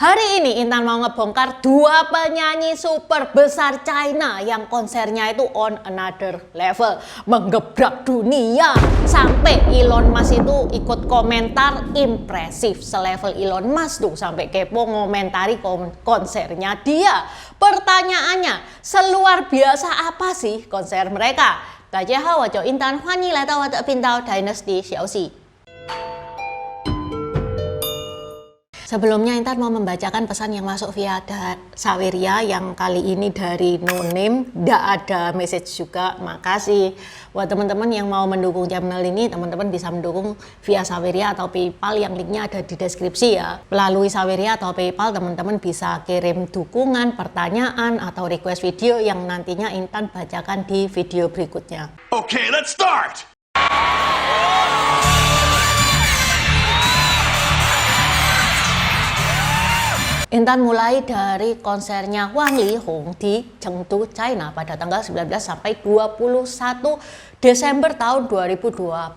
Hari ini Intan mau ngebongkar dua penyanyi super besar China yang konsernya itu on another level, menggebrak dunia. Sampai Elon Musk itu ikut komentar impresif, selevel Elon Musk tuh sampai kepo ngomentari konsernya dia. Pertanyaannya, seluar biasa apa sih konser mereka? 大家好，我叫 Intan， 欢迎来到我的频道 Dynasty 消息。Sebelumnya Intan mau membacakan pesan yang masuk via Saweria yang kali ini dari no name, nggak ada message juga, makasih. Buat teman-teman yang mau mendukung channel ini, teman-teman bisa mendukung via Saweria atau PayPal yang linknya ada di deskripsi ya. Melalui Saweria atau PayPal teman-teman bisa kirim dukungan, pertanyaan, atau request video yang nantinya Intan bacakan di video berikutnya. Okay, let's start! Intan mulai dari konsernya Wang Lihong di Chengdu, China pada tanggal 19 sampai 21 Desember tahun 2025.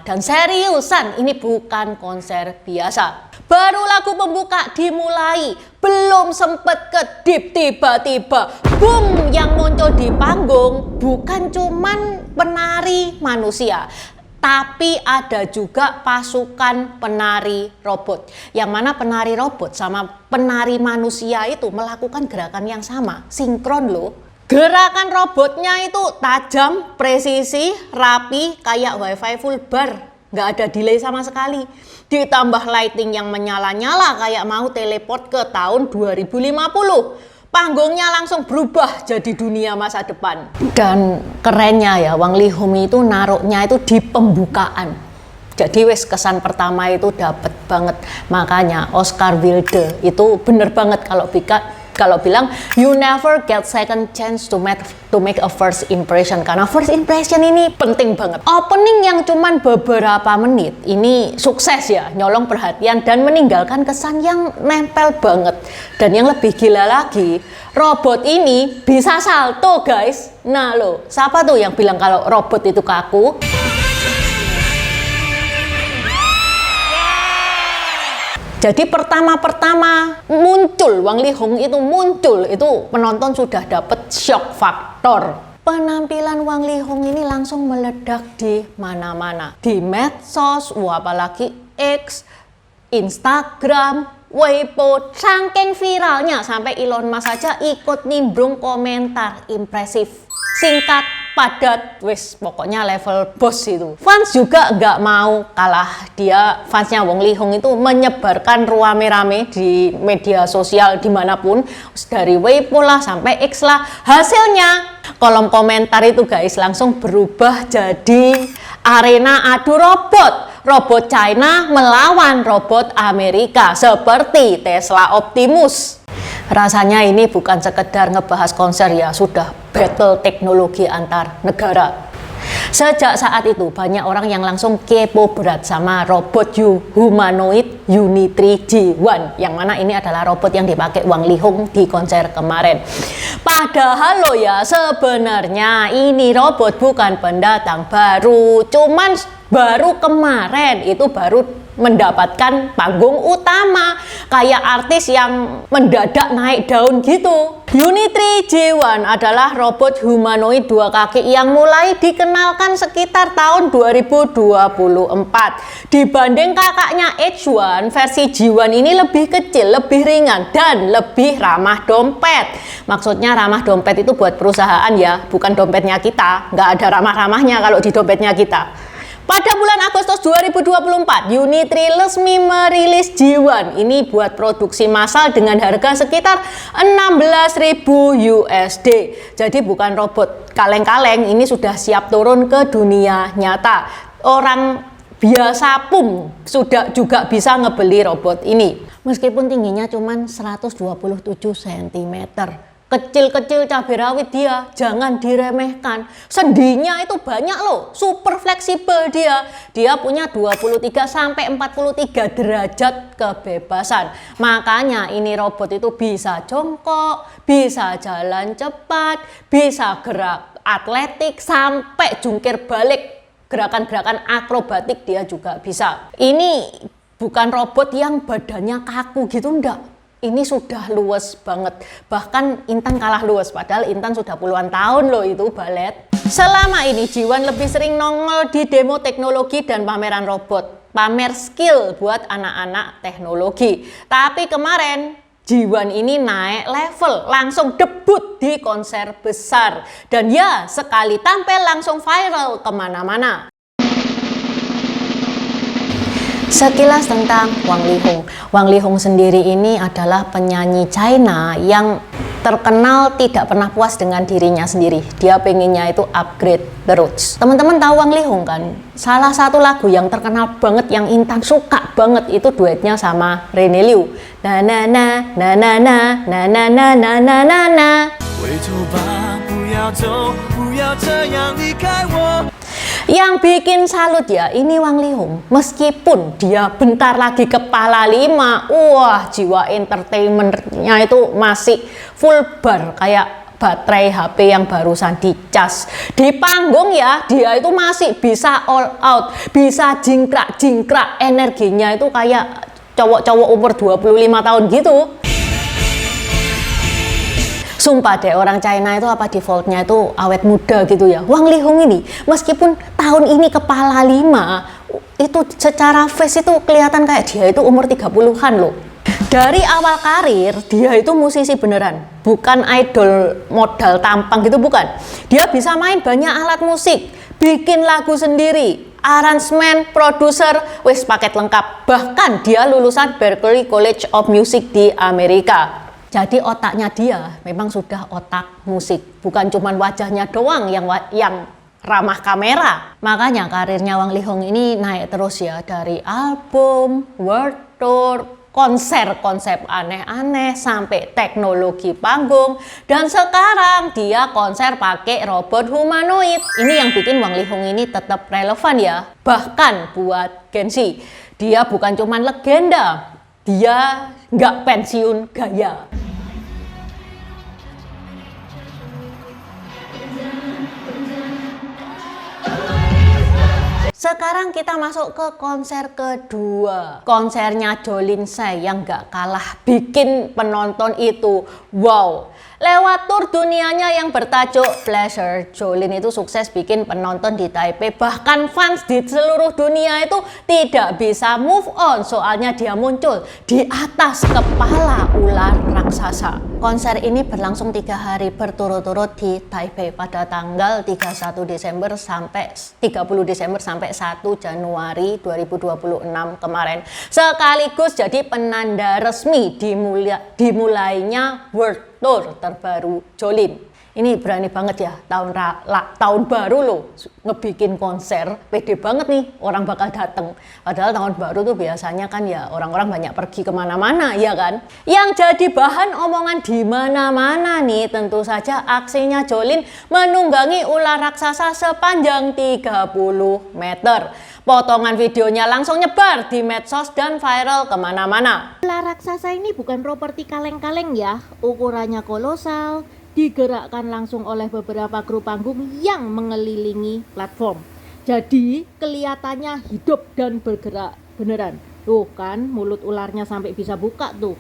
Dan seriusan, ini bukan konser biasa. Baru lagu pembuka dimulai, belum sempet kedip tiba-tiba boom, yang muncul di panggung bukan cuman penari manusia, tapi ada juga pasukan penari robot. Yang mana penari robot sama penari manusia itu melakukan gerakan yang sama, sinkron loh. Gerakan robotnya itu tajam, presisi, rapi, kayak wifi full bar. Nggak ada delay sama sekali. Ditambah lighting yang menyala-nyala kayak mau teleport ke tahun 2050. Panggungnya langsung berubah jadi dunia masa depan. Dan kerennya ya, Wang Lihong itu naruhnya itu di pembukaan. Jadi wes kesan pertama itu dapet banget. Makanya Oscar Wilde itu bener banget kalau bilang you never get second chance to make a first impression, karena first impression ini penting banget. Opening yang cuman beberapa menit ini sukses ya, nyolong perhatian dan meninggalkan kesan yang nempel banget. Dan yang lebih gila lagi, robot ini bisa salto guys. Nah lo, siapa tuh yang bilang kalau robot itu kaku? Jadi pertama-pertama muncul Wang Lihong itu penonton sudah dapat shock faktor. Penampilan Wang Lihong ini langsung meledak di mana-mana, di medsos, apalagi X, Instagram, Weibo, saking viralnya sampai Elon Musk saja ikut nimbrung komentar impresif, singkat, padat, wes pokoknya level bos itu. Fans juga nggak mau kalah, fansnya Wang Lihong itu menyebarkan rame-rame di media sosial dimanapun, dari Weibo lah sampai X lah. Hasilnya kolom komentar itu guys langsung berubah jadi arena adu robot. Robot China melawan robot Amerika seperti Tesla Optimus. Rasanya ini bukan sekedar ngebahas konser ya, sudah battle teknologi antar negara. Sejak saat itu banyak orang yang langsung kepo berat sama robot humanoid Unitree G1, yang mana ini adalah robot yang dipakai Wang Lihong di konser kemarin. Padahal lo ya, sebenarnya ini robot bukan pendatang baru, cuman baru kemarin itu baru mendapatkan panggung utama, kayak artis yang mendadak naik daun gitu. Unitree G1 adalah robot humanoid dua kaki yang mulai dikenalkan sekitar tahun 2024. Dibanding kakaknya H1, versi G1 ini lebih kecil, lebih ringan, dan lebih ramah dompet. Maksudnya ramah dompet itu buat perusahaan ya, bukan dompetnya kita. Nggak ada ramah-ramahnya kalau di dompetnya kita. Pada bulan Agustus 2024, Unitree resmi merilis G1 ini buat produksi massal dengan harga sekitar 16.000 USD. Jadi bukan robot kaleng-kaleng, ini sudah siap turun ke dunia nyata. Orang biasa pun sudah juga bisa ngebeli robot ini. Meskipun tingginya cuma 127 cm. Kecil-kecil cabai rawit dia, jangan diremehkan. Sendinya itu banyak loh, super fleksibel dia. Dia punya 23 sampai 43 derajat kebebasan. Makanya ini robot itu bisa jongkok, bisa jalan cepat, bisa gerak atletik, sampai jungkir balik. Gerakan-gerakan akrobatik dia juga bisa. Ini bukan robot yang badannya kaku gitu, enggak. ini sudah luwes banget. Bahkan Intan kalah luwes, padahal Intan sudah puluhan tahun loh itu balet. Selama ini Jiwan lebih sering nongol di demo teknologi dan pameran robot, pamer skill buat anak-anak teknologi. Tapi kemarin Jiwan ini naik level, langsung debut di konser besar. Dan ya, sekali tampil langsung viral kemana-mana. Sekilas tentang Wang Lihong. Wang Lihong sendiri ini adalah penyanyi China yang terkenal tidak pernah puas dengan dirinya sendiri. Dia pengennya itu upgrade terus. Teman-teman tahu Wang Lihong kan? Salah satu lagu yang terkenal banget, yang Intan suka banget, itu duetnya sama Rene Liu. Na na na na na na na na na na na na na. Yang bikin salut ya, ini Wang Lihong, meskipun dia bentar lagi kepala 5, wah jiwa entertainmentnya itu masih full bar kayak baterai HP yang barusan dicas. Di panggung ya, dia itu masih bisa all out, bisa jingkrak-jingkrak, energinya itu kayak cowok-cowok umur 25 tahun gitu. Sumpah deh, orang China itu apa defaultnya itu awet muda gitu ya. Wang Lihong ini meskipun tahun ini kepala 5, itu secara face itu kelihatan kayak dia itu umur 30-an loh. Dari awal karir dia itu musisi beneran, bukan idol modal tampang gitu, bukan. Dia bisa main banyak alat musik, bikin lagu sendiri, aransemen, produser, wis paket lengkap. Bahkan dia lulusan Berklee College of Music di Amerika. Jadi otaknya dia memang sudah otak musik, bukan cuman wajahnya doang yang ramah kamera. Makanya karirnya Wang Lihong ini naik terus ya, dari album, world tour, konser konsep aneh-aneh, sampai teknologi panggung, dan sekarang dia konser pakai robot humanoid. Ini yang bikin Wang Lihong ini tetap relevan ya. Bahkan buat Gen Z, dia bukan cuman legenda, dia nggak pensiun gaya. Sekarang kita masuk ke konser kedua. Konsernya Jolin Shay yang gak kalah bikin penonton itu wow. Lewat tur dunianya yang bertajuk Pleasure, Jolin itu sukses bikin penonton di Taipei, bahkan fans di seluruh dunia itu tidak bisa move on. Soalnya dia muncul di atas kepala ular raksasa. Konser ini berlangsung 3 hari berturut-turut di Taipei pada tanggal 31 Desember sampai 30 Desember sampai 1 Januari 2026 kemarin. Sekaligus jadi penanda resmi dimulainya World Tour terbaru Jolin. Ini berani banget ya, tahun baru loh ngebikin konser, pede banget nih orang bakal dateng. Padahal tahun baru tuh biasanya kan ya orang-orang banyak pergi kemana-mana ya kan. Yang jadi bahan omongan di mana-mana nih tentu saja aksinya Jolin menunggangi ular raksasa sepanjang 30 meter. Potongan videonya langsung nyebar di medsos dan viral kemana-mana. Ular raksasa ini bukan properti kaleng-kaleng ya, ukurannya kolosal, digerakkan langsung oleh beberapa kru panggung yang mengelilingi platform. Jadi kelihatannya hidup dan bergerak beneran. Tuh kan mulut ularnya sampai bisa buka tuh.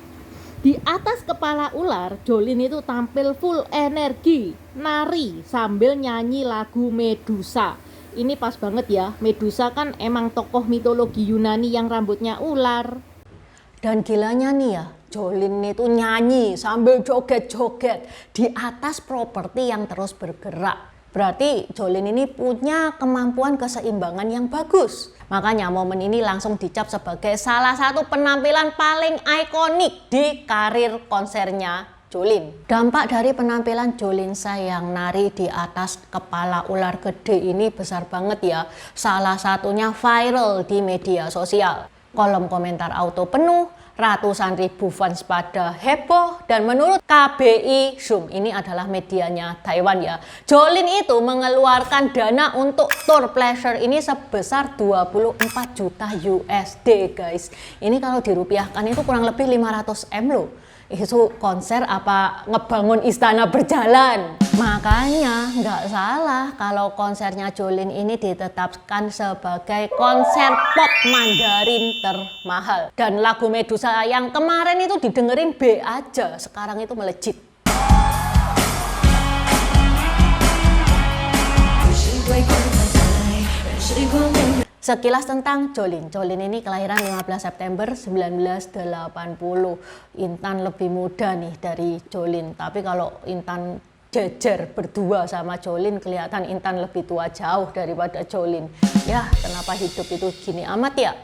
Di atas kepala ular, Jolin itu tampil full energi, nari sambil nyanyi lagu Medusa. Ini pas banget ya, Medusa kan emang tokoh mitologi Yunani yang rambutnya ular. Dan gilanya nih ya, Jolin itu nyanyi sambil joget-joget di atas properti yang terus bergerak. Berarti Jolin ini punya kemampuan keseimbangan yang bagus. Makanya momen ini langsung dicap sebagai salah satu penampilan paling ikonik di karir konsernya Jolin. Dampak dari penampilan Jolin Shay yang nari di atas kepala ular gede ini besar banget ya. Salah satunya viral di media sosial. Kolom komentar auto penuh, ratusan ribu fans pada heboh, dan menurut KBI Zoom, ini adalah medianya Taiwan ya, Jolin itu mengeluarkan dana untuk tour Pleasure ini sebesar 24 juta USD guys. Ini kalau dirupiahkan itu kurang lebih 500 M loh. itu konser apa ngebangun istana berjalan. Makanya nggak salah kalau konsernya Jolin ini ditetapkan sebagai konser pop Mandarin termahal. Dan lagu Medusa yang kemarin itu didengerin B aja, sekarang itu melejit. Sekilas tentang Jolin. Jolin ini kelahiran 15 September 1980. Intan lebih muda nih dari Jolin. Tapi kalau Intan jejer berdua sama Jolin, kelihatan Intan lebih tua jauh daripada Jolin. Ya, kenapa hidup itu gini amat ya?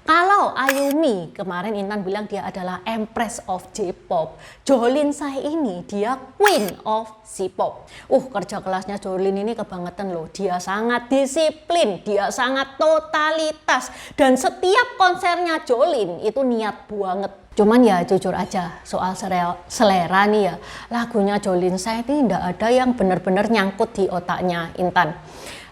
Kalau Ayumi, kemarin Intan bilang dia adalah Empress of J-pop. Jolin Tsai ini dia Queen of C-pop. Kerja kelasnya Jolin ini kebangetan loh. Dia sangat disiplin, dia sangat totalitas. Dan setiap konsernya Jolin itu niat banget. Cuman ya jujur aja, soal selera nih ya, lagunya Jolin Tsai itu tidak ada yang benar-benar nyangkut di otaknya Intan.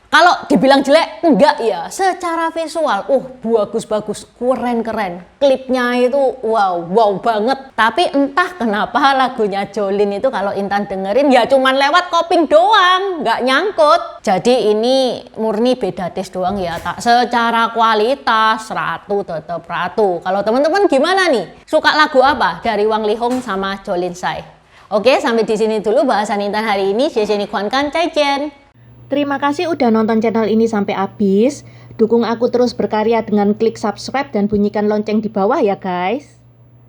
Kalau dibilang jelek, enggak ya. Secara visual, bagus-bagus, keren-keren. Klipnya itu wow banget. Tapi entah kenapa lagunya Jolin itu kalau Intan dengerin ya cuman lewat koping doang, nggak nyangkut. Jadi ini murni beda taste doang ya. Tak secara kualitas, ratu tetap ratu. Kalau teman-teman gimana nih? Suka lagu apa dari Wang Lihong sama Jolin Tsai? Oke, sampai di sini dulu bahasan Intan hari ini. Zaijian. Terima kasih udah nonton channel ini sampai habis. Dukung aku terus berkarya dengan klik subscribe dan bunyikan lonceng di bawah ya guys.